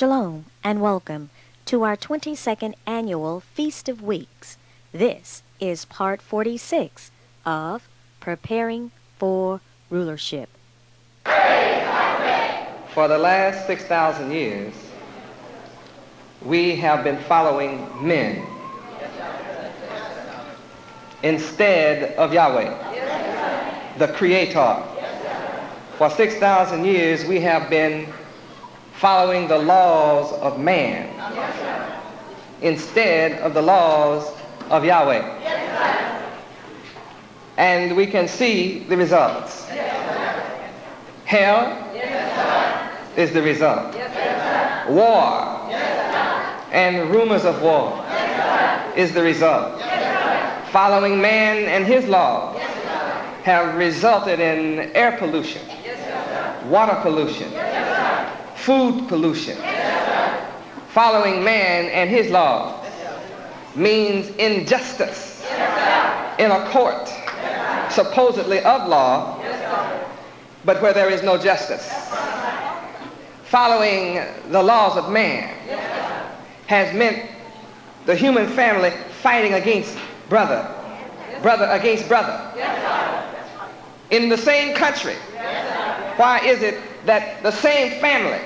Shalom and welcome to our 22nd annual Feast of Weeks. This is part 46 of Preparing for Rulership. For the last 6,000 years, we have been following men instead of Yahweh, the Creator. For 6,000 years, we have been following the laws of man instead of the laws of Yahweh. And we can see the results. Hell is the result. War and rumors of war is the result. Following man and his laws have resulted in air pollution, water pollution, food pollution. Following man and his laws means injustice in a court supposedly of law, but where there is no justice. Following the laws of man has meant the human family fighting against brother, brother against brother. In the same country, why is it that the same family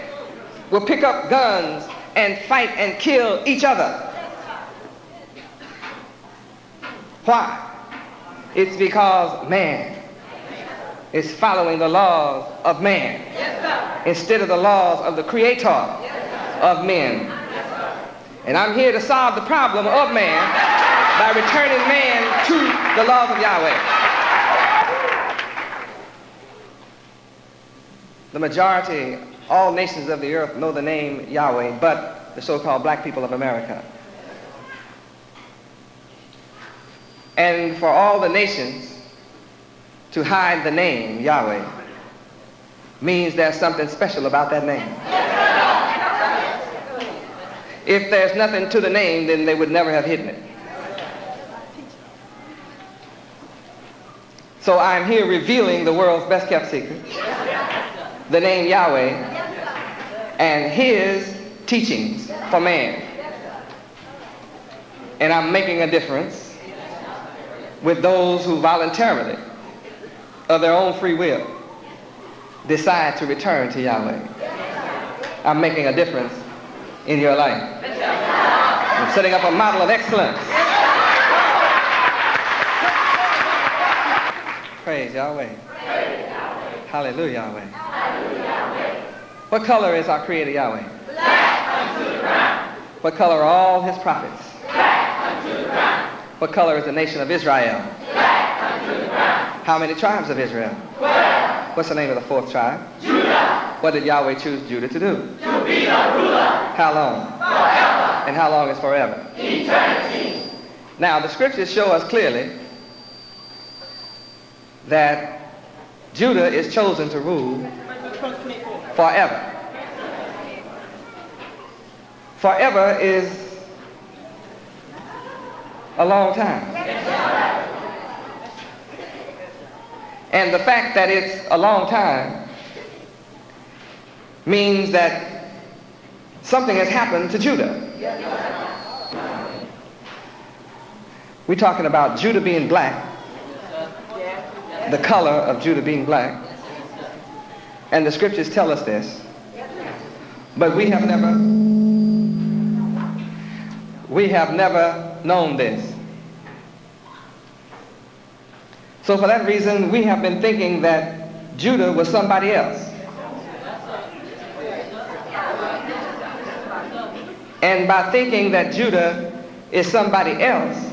will pick up guns and fight and kill each other? Why? It's because man is following the laws of man instead of the laws of the Creator of men. And I'm here to solve the problem of man by returning man to the laws of Yahweh. The majority, all nations of the earth know the name Yahweh, but the so-called black people of America. And for all the nations to hide the name Yahweh means there's something special about that name. If there's nothing to the name, then they would never have hidden it. So I'm here revealing the world's best kept secret, the name Yahweh, and his teachings for man. And I'm making a difference with those who voluntarily, of their own free will, decide to return to Yahweh. I'm making a difference in your life. I'm setting up a model of excellence. Praise Yahweh. Hallelujah, Yahweh. What color is our Creator Yahweh? Black unto the ground. What color are all his prophets? Black unto the ground. What color is the nation of Israel? Black unto the ground. How many tribes of Israel? 12. What's the name of the fourth tribe? Judah. What did Yahweh choose Judah to do? To be the ruler. How long? Forever. And how long is forever? Eternity. Now, the scriptures show us clearly that Judah is chosen to rule forever. Forever is a long time. And the fact that it's a long time means that something has happened to Judah. We're talking about Judah being black, the color of Judah being black, and the scriptures tell us this, but we have never known this. So for that reason, we have been thinking that Judah was somebody else. And by thinking that Judah is somebody else,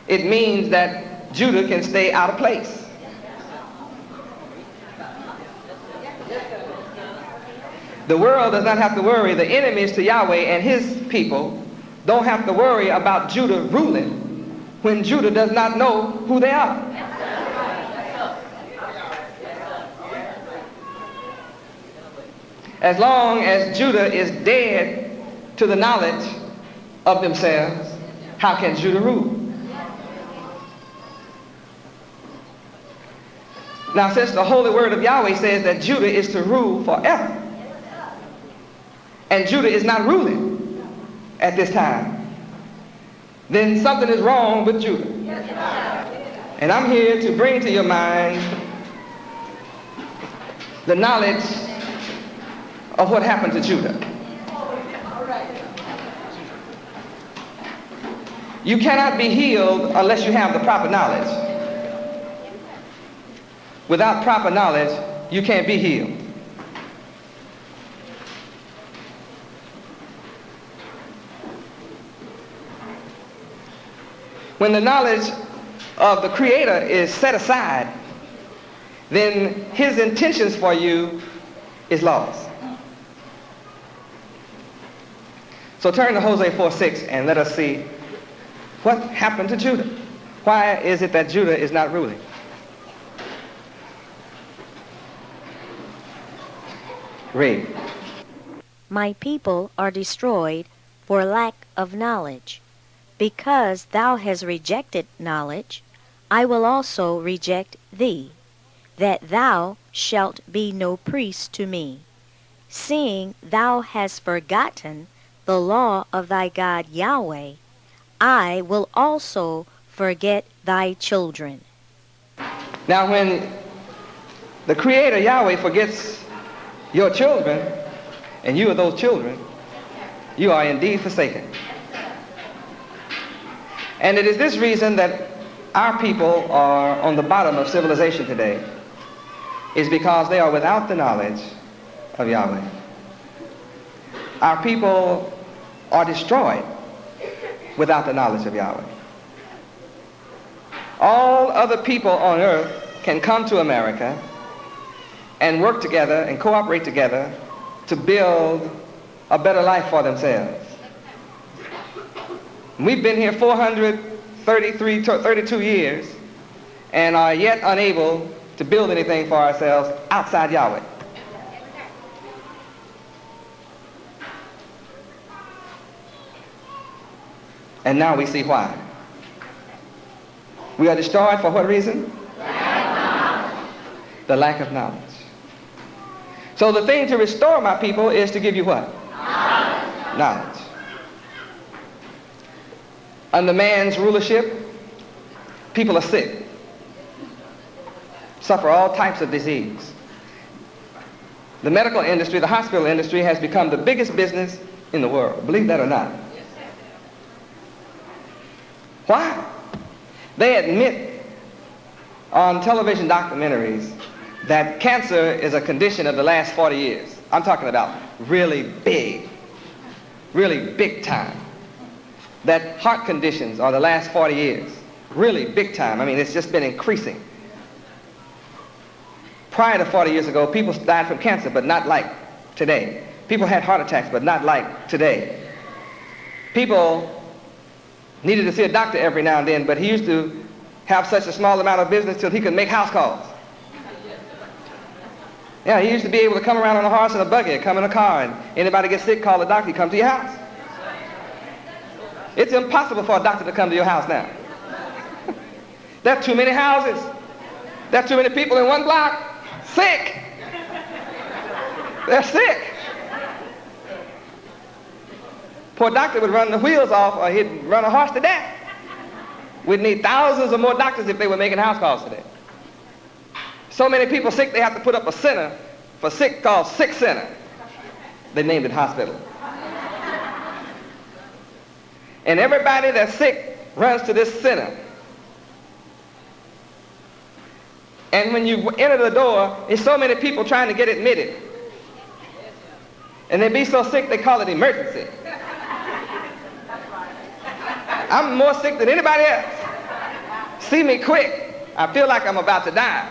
it means that Judah can stay out of place. The world does not have to worry. The enemies to Yahweh and his people don't have to worry about Judah ruling when Judah does not know who they are. As long as Judah is dead to the knowledge of themselves, how can Judah rule? Now, since the holy word of Yahweh says that Judah is to rule forever, and Judah is not ruling at this time, then something is wrong with Judah. And I'm here to bring to your mind the knowledge of what happened to Judah. You cannot be healed unless you have the proper knowledge. Without proper knowledge, you can't be healed. When the knowledge of the Creator is set aside, then his intentions for you is lost. So turn to Hosea 4:6 and let us see what happened to Judah. Why is it that Judah is not ruling? Read. My people are destroyed for lack of knowledge. Because thou hast rejected knowledge, I will also reject thee, that thou shalt be no priest to me. Seeing thou hast forgotten the law of thy God Yahweh, I will also forget thy children. Now when the Creator Yahweh forgets your children, and you are those children, you are indeed forsaken. And it is this reason that our people are on the bottom of civilization today, is because they are without the knowledge of Yahweh. Our people are destroyed without the knowledge of Yahweh. All other people on earth can come to America and work together and cooperate together to build a better life for themselves. We've been here 432 years and are yet unable to build anything for ourselves outside Yahweh. And now we see why. We are destroyed for what reason? The lack of knowledge. So the thing to restore my people is to give you what? Knowledge. Under man's rulership, people are sick, suffer all types of disease. The medical industry, the hospital industry has become the biggest business in the world. Believe that or not. Why? They admit on television documentaries that cancer is a condition of the last 40 years. I'm talking about really big time. That heart conditions are the last 40 years. Really big time. I mean, it's just been increasing. Prior to 40 years ago, people died from cancer, but not like today. People had heart attacks, but not like today. People needed to see a doctor every now and then, but he used to have such a small amount of business till he could make house calls. Yeah, he used to be able to come around on a horse and a buggy, come in a car, and anybody gets sick, call the doctor, he come to your house. It's impossible for a doctor to come to your house now. There are too many houses. There are too many people in one block. Sick. They're sick. Poor doctor would run the wheels off or he'd run a horse to death. We'd need thousands of more doctors if they were making house calls today. So many people sick they have to put up a center for sick called Sick Center. They named it hospital. And everybody that's sick runs to this center. And when you enter the door, there's so many people trying to get admitted. And they be so sick they call it emergency. I'm more sick than anybody else. See me quick. I feel like I'm about to die.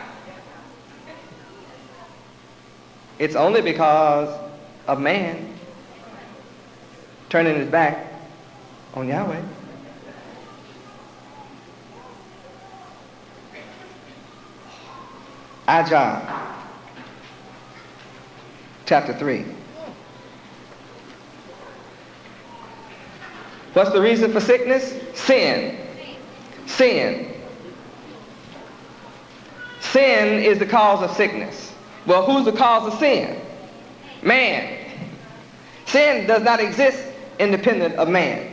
It's only because of man turning his back on Yahweh. John, chapter 3. What's the reason for sickness? Sin. Sin. Sin is the cause of sickness. Well, who's the cause of sin? Man. Sin does not exist independent of man.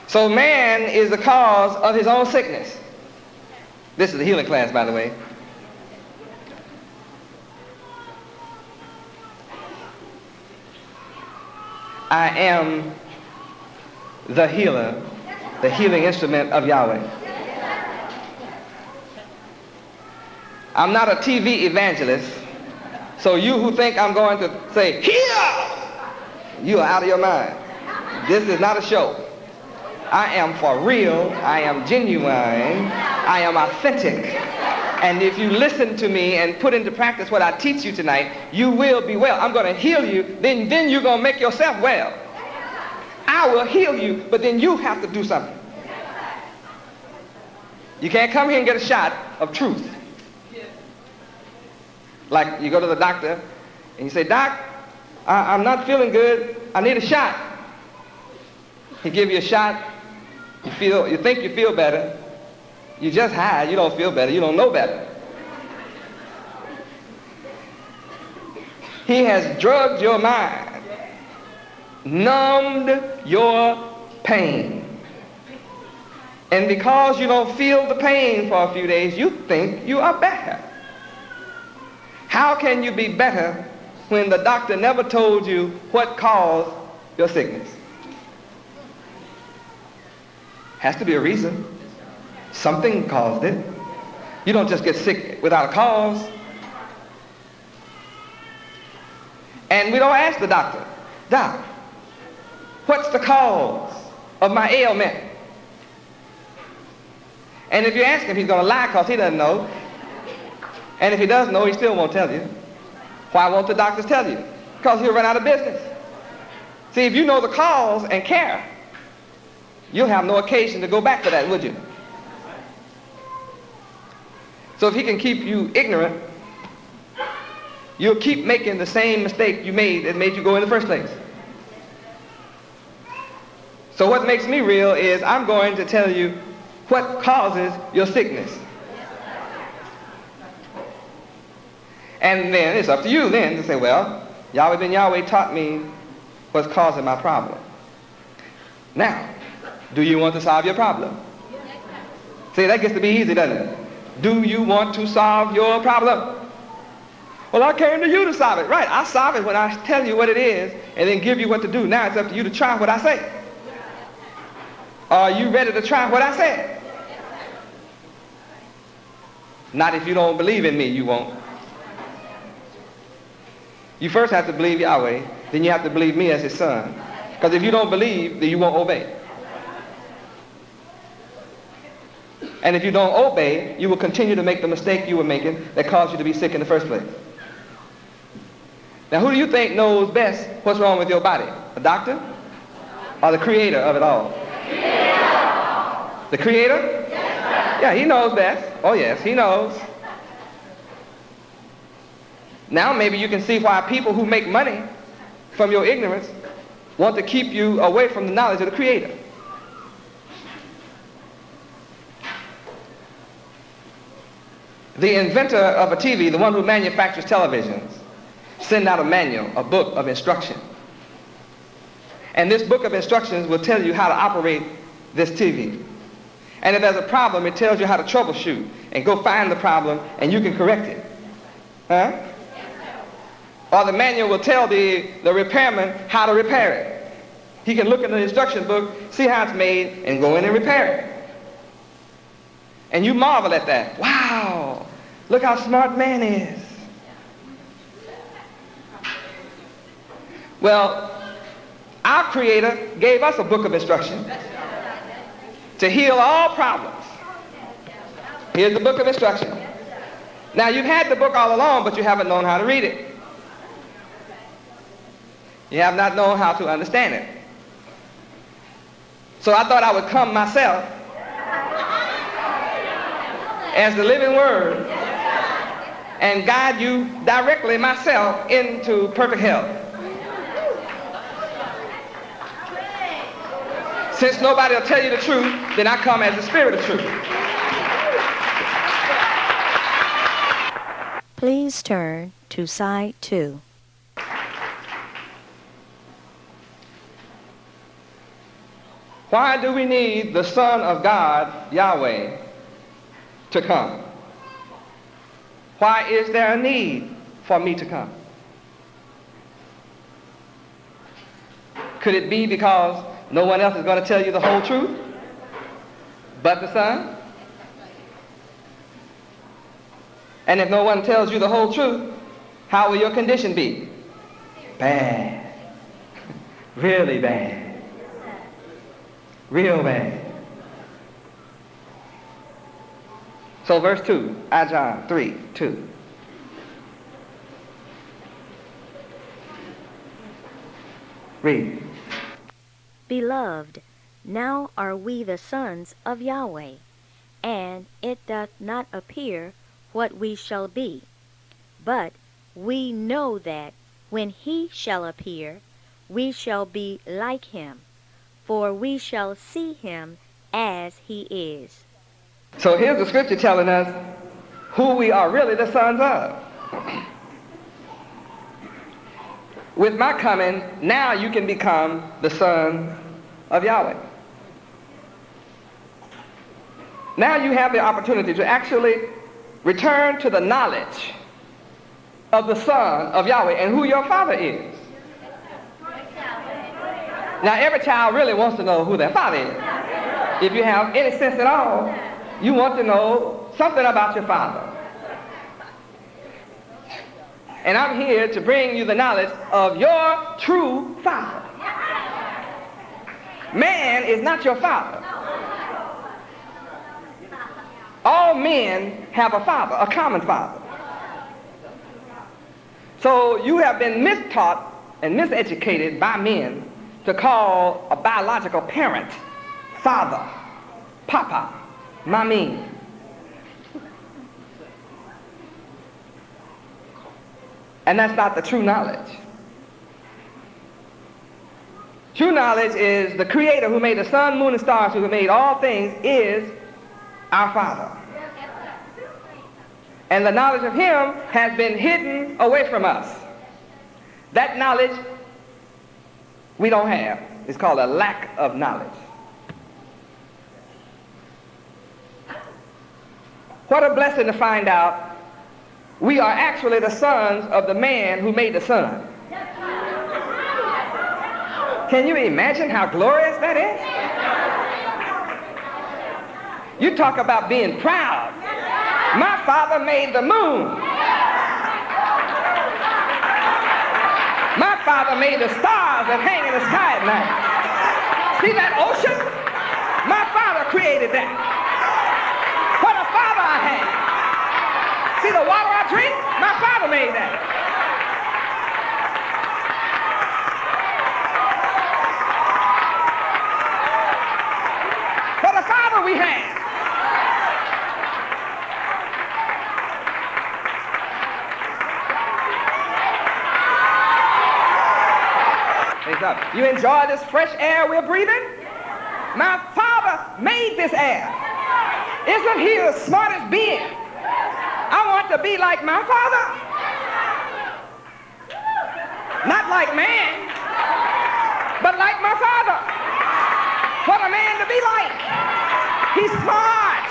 So man is the cause of his own sickness. This is the healing class, by the way. I am the healer, the healing instrument of Yahweh. I'm not a TV evangelist, so you who think I'm going to say, heal, you are out of your mind. This is not a show. I am for real, I am genuine, I am authentic. And if you listen to me and put into practice what I teach you tonight, you will be well. I'm going to heal you, then you're going to make yourself well. I will heal you, but then you have to do something. You can't come here and get a shot of truth. Like you go to the doctor and you say, Doc, I'm not feeling good, I need a shot. He give you a shot, you think you feel better, you just high, you don't feel better, you don't know better. He has drugged your mind, numbed your pain. And because you don't feel the pain for a few days, you think you are better. How can you be better when the doctor never told you what caused your sickness? Has to be a reason. Something caused it. You don't just get sick without a cause. And we don't ask the doctor, Doc, what's the cause of my ailment? And if you ask him, he's going to lie because he doesn't know. And if he does know, he still won't tell you. Why won't the doctors tell you? Because he'll run out of business. See, if you know the cause and care, you'll have no occasion to go back to that, would you? So if he can keep you ignorant, you'll keep making the same mistake you made that made you go in the first place. So what makes me real is I'm going to tell you what causes your sickness. And then it's up to you then to say, well, Yahweh ben Yahweh taught me what's causing my problem. Now, do you want to solve your problem? See, that gets to be easy, doesn't it? Do you want to solve your problem? Well, I came to you to solve it. Right, I solve it when I tell you what it is and then give you what to do. Now it's up to you to try what I say. Are you ready to try what I said? Not if you don't believe in me, you won't. You first have to believe Yahweh, then you have to believe me as his son. Because if you don't believe, then you won't obey. And if you don't obey, you will continue to make the mistake you were making that caused you to be sick in the first place. Now, who do you think knows best what's wrong with your body? The doctor or the creator of it all? The creator? Yeah, he knows best. Oh yes, he knows. Now maybe you can see why people who make money from your ignorance want to keep you away from the knowledge of the creator. The inventor of a TV, the one who manufactures televisions, send out a manual, a book of instruction. And this book of instructions will tell you how to operate this TV. And if there's a problem, it tells you how to troubleshoot and go find the problem and you can correct it. Huh? Or the manual will tell the repairman how to repair it. He can look in the instruction book, see how it's made, and go in and repair it. And you marvel at that. Wow, look how smart man is. Well, our Creator gave us a book of instruction to heal all problems. Here's the book of instruction. Now, you've had the book all along, but you haven't known how to read it. You have not known how to understand it. So I thought I would come myself as the living word and guide you directly myself into perfect health. Since nobody will tell you the truth, then I come as the spirit of truth. Please turn to side 2. Why do we need the Son of God, Yahweh, to come? Why is there a need for me to come? Could it be because no one else is going to tell you the whole truth but the Son? And if no one tells you the whole truth, how will your condition be? Bad. Really bad. Real bad. So verse 2, John 3:2. Read. Beloved, now are we the sons of Yahweh, and it doth not appear what we shall be. But we know that when he shall appear, we shall be like him, for we shall see him as he is. So here's the scripture telling us who we are really the sons of. With my coming, now you can become the son of Yahweh. Now you have the opportunity to actually return to the knowledge of the Son of Yahweh and who your Father is. Now every child really wants to know who their father is. If you have any sense at all, you want to know something about your father. And I'm here to bring you the knowledge of your true father. Man is not your father. All men have a father, a common father. So you have been mistaught and miseducated by men to call a biological parent father, papa, mami. And that's not the true knowledge. True knowledge is the Creator who made the sun, moon, and stars, who made all things, is our Father. And the knowledge of Him has been hidden away from us. That knowledge we don't have. It's called a lack of knowledge. What a blessing to find out we are actually the sons of the man who made the sun. Can you imagine how glorious that is? You talk about being proud. My father made the moon. My father made the stars that hang in the sky at night. See that ocean? My father created that. What a father I have. See the water I drink? My father made that. What a father we have. You enjoy this fresh air we're breathing? My father made this air. Isn't he the smartest being? I want to be like my father. Not like man, but like my father. What a man to be like. He's smart.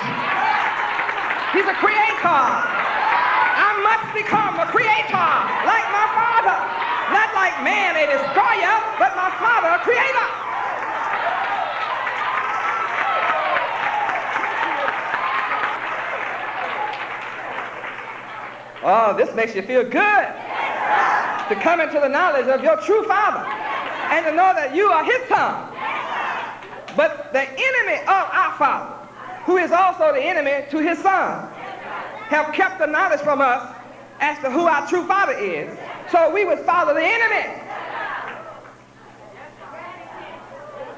He's a creator. I must become a creator like my father. Not like man, a destroyer, but my father, a creator. Oh, this makes you feel good to come into the knowledge of your true father and to know that you are his son. But the enemy of our father, who is also the enemy to his son, have kept the knowledge from us as to who our true father is, so we would follow the enemy.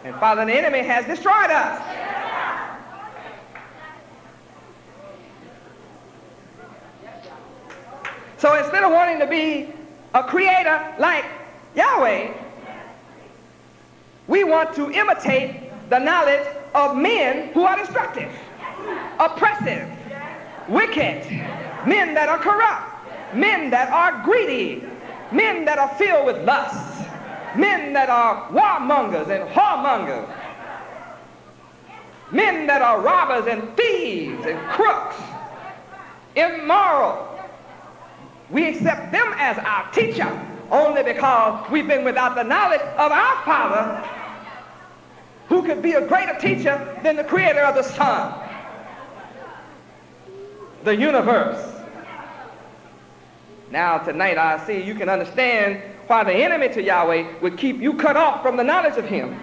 And following the enemy has destroyed us. So instead of wanting to be a creator like Yahweh, we want to imitate the knowledge of men who are destructive, oppressive, wicked, men that are corrupt. men that are greedy, men that are filled with lust, men that are warmongers and whoremongers, men that are robbers and thieves and crooks, immoral. We accept them as our teacher only because we've been without the knowledge of our Father, who could be a greater teacher than the creator of the sun, the universe. Now tonight I see you can understand why the enemy to Yahweh would keep you cut off from the knowledge of him,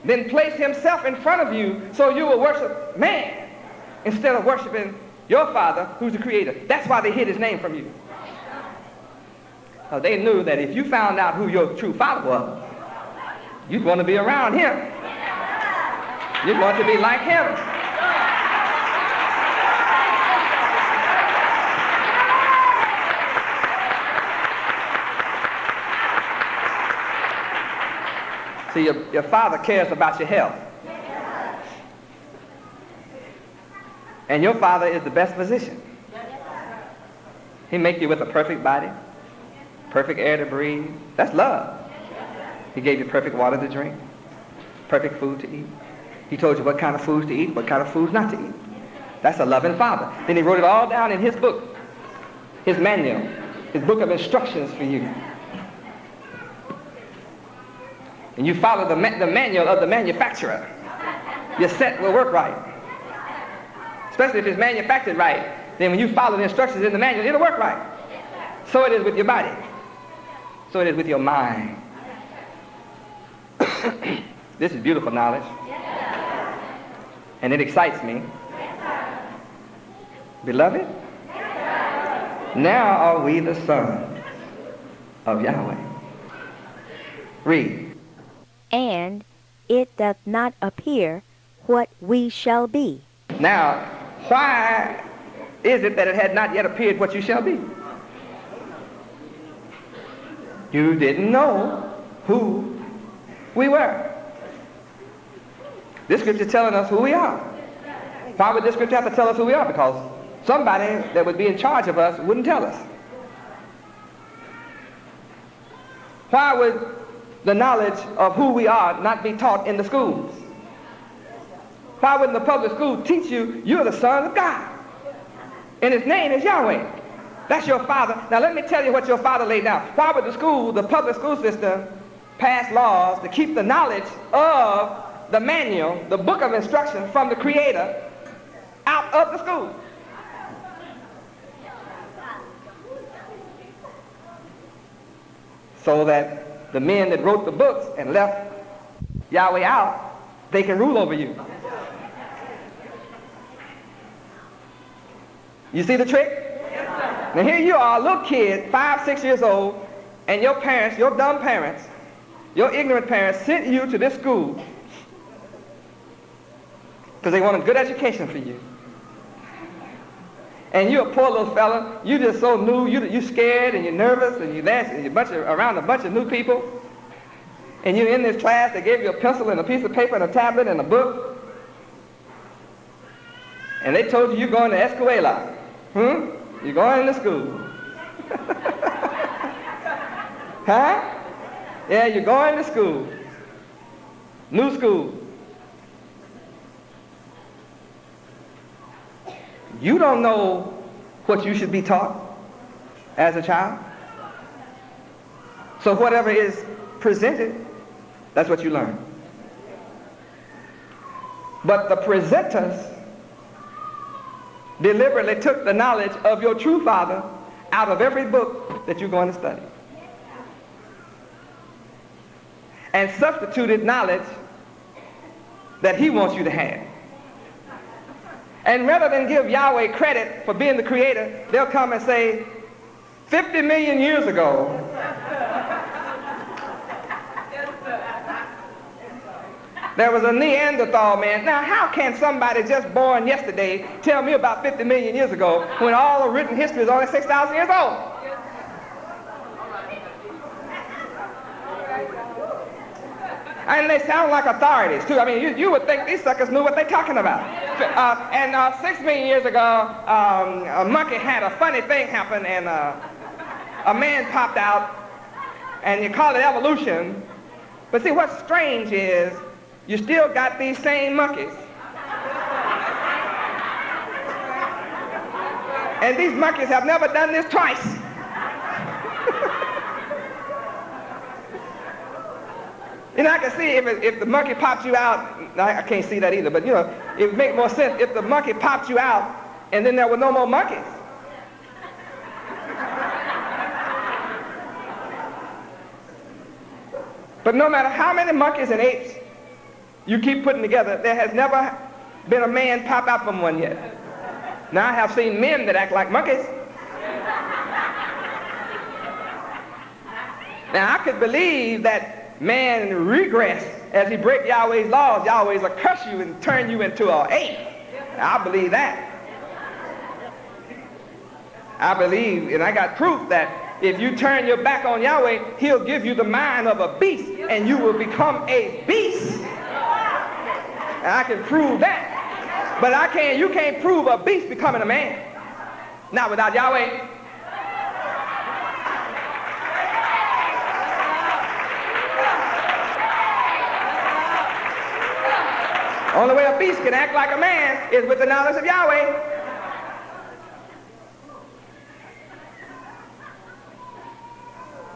then place himself in front of you so you will worship man instead of worshiping your Father who's the creator. That's why they hid his name from you. They knew that if you found out who your true Father was, you'd want to be around him. You'd want to be like him. See, your Father cares about your health. And your Father is the best physician. He make you with a perfect body, perfect air to breathe. That's love. He gave you perfect water to drink, perfect food to eat. He told you what kind of foods to eat, what kind of foods not to eat. That's a loving Father. Then he wrote it all down in his book, his manual, his book of instructions for you. And you follow the manual of the manufacturer, your set will work right. Especially if it's manufactured right, then when you follow the instructions in the manual, it'll work right. So it is with your body. So it is with your mind. This is beautiful knowledge. And it excites me. Beloved, now are we the sons of Yahweh. Read. And it doth not appear what we shall be. Now, why is it that it had not yet appeared what you shall be? You didn't know who we were. This scripture is telling us who we are. Why would this scripture have to tell us who we are? Because somebody that would be in charge of us wouldn't tell us. Why would the knowledge of who we are not be taught in the schools? Why wouldn't the public school teach you you're the son of God? And his name is Yahweh. That's your Father. Now let me tell you what your Father laid down. Why would the public school system, pass laws to keep the knowledge of the manual, the book of instruction from the Creator out of the school? So that the men that wrote the books and left Yahweh out, they can rule over you. You see the trick? Yes, now here you are, a little kid, 5, 6 years old, and your parents, your dumb parents, your ignorant parents sent you to this school because they want a good education for you. And you're a poor little fella, you just so new, you're scared and you're nervous and you're there and you're around a bunch of new people. And you're in this class, they gave you a pencil and a piece of paper and a tablet and a book. And they told you you're going to Escuela. You're going to school. Huh? Yeah, you're going to school. New school. You don't know what you should be taught as a child. So whatever is presented, that's what you learn. But the presenters deliberately took the knowledge of your true Father out of every book that you're going to study and substituted knowledge that he wants you to have. And rather than give Yahweh credit for being the creator, they'll come and say, 50 million years ago, there was a Neanderthal man. Now, how can somebody just born yesterday tell me about 50 million years ago when all the written history is only 6,000 years old? And they sound like authorities, too. I mean, you would think these suckers knew what they're talking about. And 6 million years ago, a monkey had a funny thing happen, and a man popped out, and you call it evolution. But see, what's strange is you still got these same monkeys. And these monkeys have never done this twice. You know, I can see if the monkey pops you out, I can't see that either, but you know, it would make more sense if the monkey popped you out and then there were no more monkeys. But no matter how many monkeys and apes you keep putting together, there has never been a man pop out from one yet. Now I have seen men that act like monkeys. Now I could believe that man regress as he break Yahweh's laws. Yahweh's will curse you and turn you into an ape. I believe that. I believe, and I got proof that if you turn your back on Yahweh, he'll give you the mind of a beast and you will become a beast. And I can prove that. But you can't prove a beast becoming a man. Not without Yahweh. Only way a beast can act like a man is with the knowledge of Yahweh.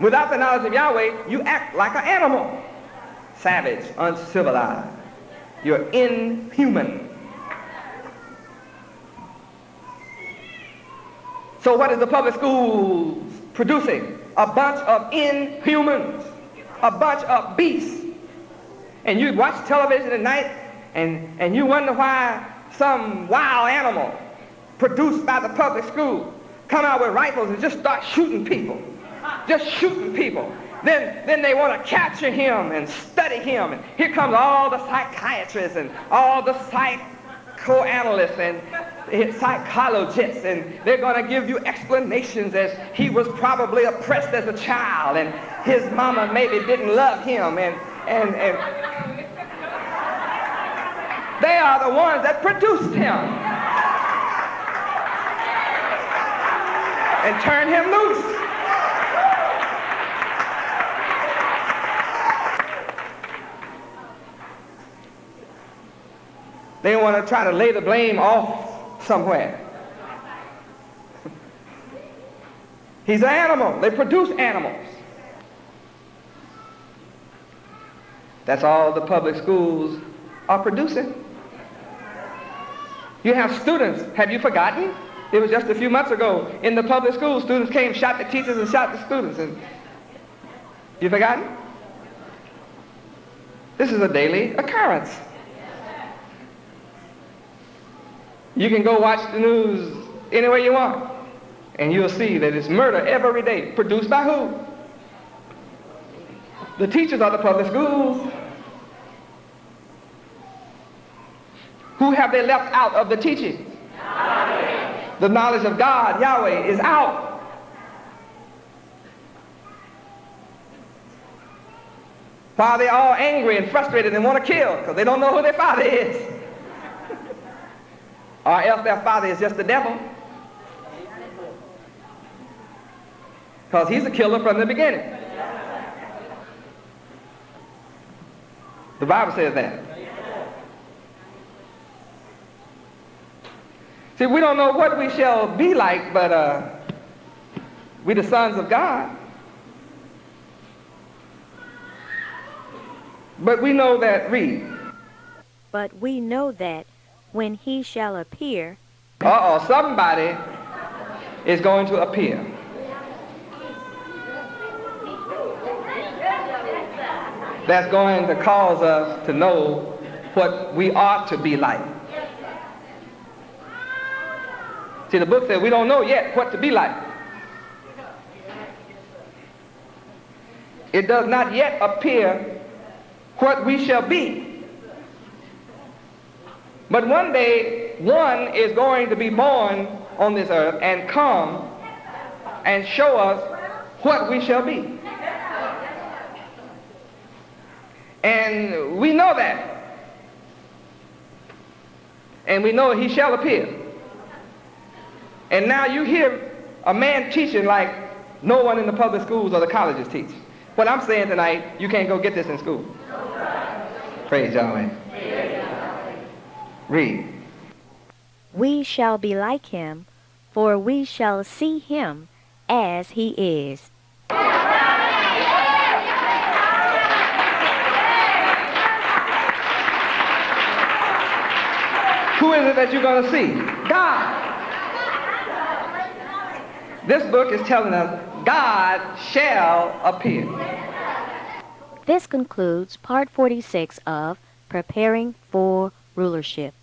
Without the knowledge of Yahweh, you act like an animal. Savage, uncivilized. You're inhuman. So what is the public schools producing? A bunch of inhumans, a bunch of beasts. And you watch television at night and you wonder why some wild animal produced by the public school come out with rifles and just start shooting people. Just shooting people. Then they want to capture him and study him. And here comes all the psychiatrists and all the psychoanalysts and psychologists, and they're going to give you explanations as he was probably oppressed as a child and his mama maybe didn't love him, and they are the ones that produced him and turned him loose. They want to try to lay the blame off somewhere. He's an animal. They produce animals. That's all the public schools are producing. You have students. Have you forgotten? It was just a few months ago in the public schools, students came, shot the teachers and shot the students. And you forgotten? This is a daily occurrence. You can go watch the news anywhere you want, and you'll see that it's murder every day. Produced by who? The teachers of the public schools. Who have they left out of the teaching? Yahweh. The knowledge of God, Yahweh, is out. Why they're all angry and frustrated and want to kill? Because they don't know who their father is. Or else their father is just the devil. Because he's a killer from the beginning. The Bible says that. See, we don't know what we shall be like, but we the sons of God. But we know that, read. But we know that when he shall appear. Somebody is going to appear. That's going to cause us to know what we ought to be like. See, the book says we don't know yet what to be like. It does not yet appear what we shall be. But one day, one is going to be born on this earth and come and show us what we shall be. And we know that. And we know he shall appear. And now you hear a man teaching like no one in the public schools or the colleges teach. What I'm saying tonight, you can't go get this in school. Praise Yahweh. Read. We shall be like him, for we shall see him as he is. Who is it that you're going to see? God. This book is telling us God shall appear. This concludes part 46 of Preparing for Rulership.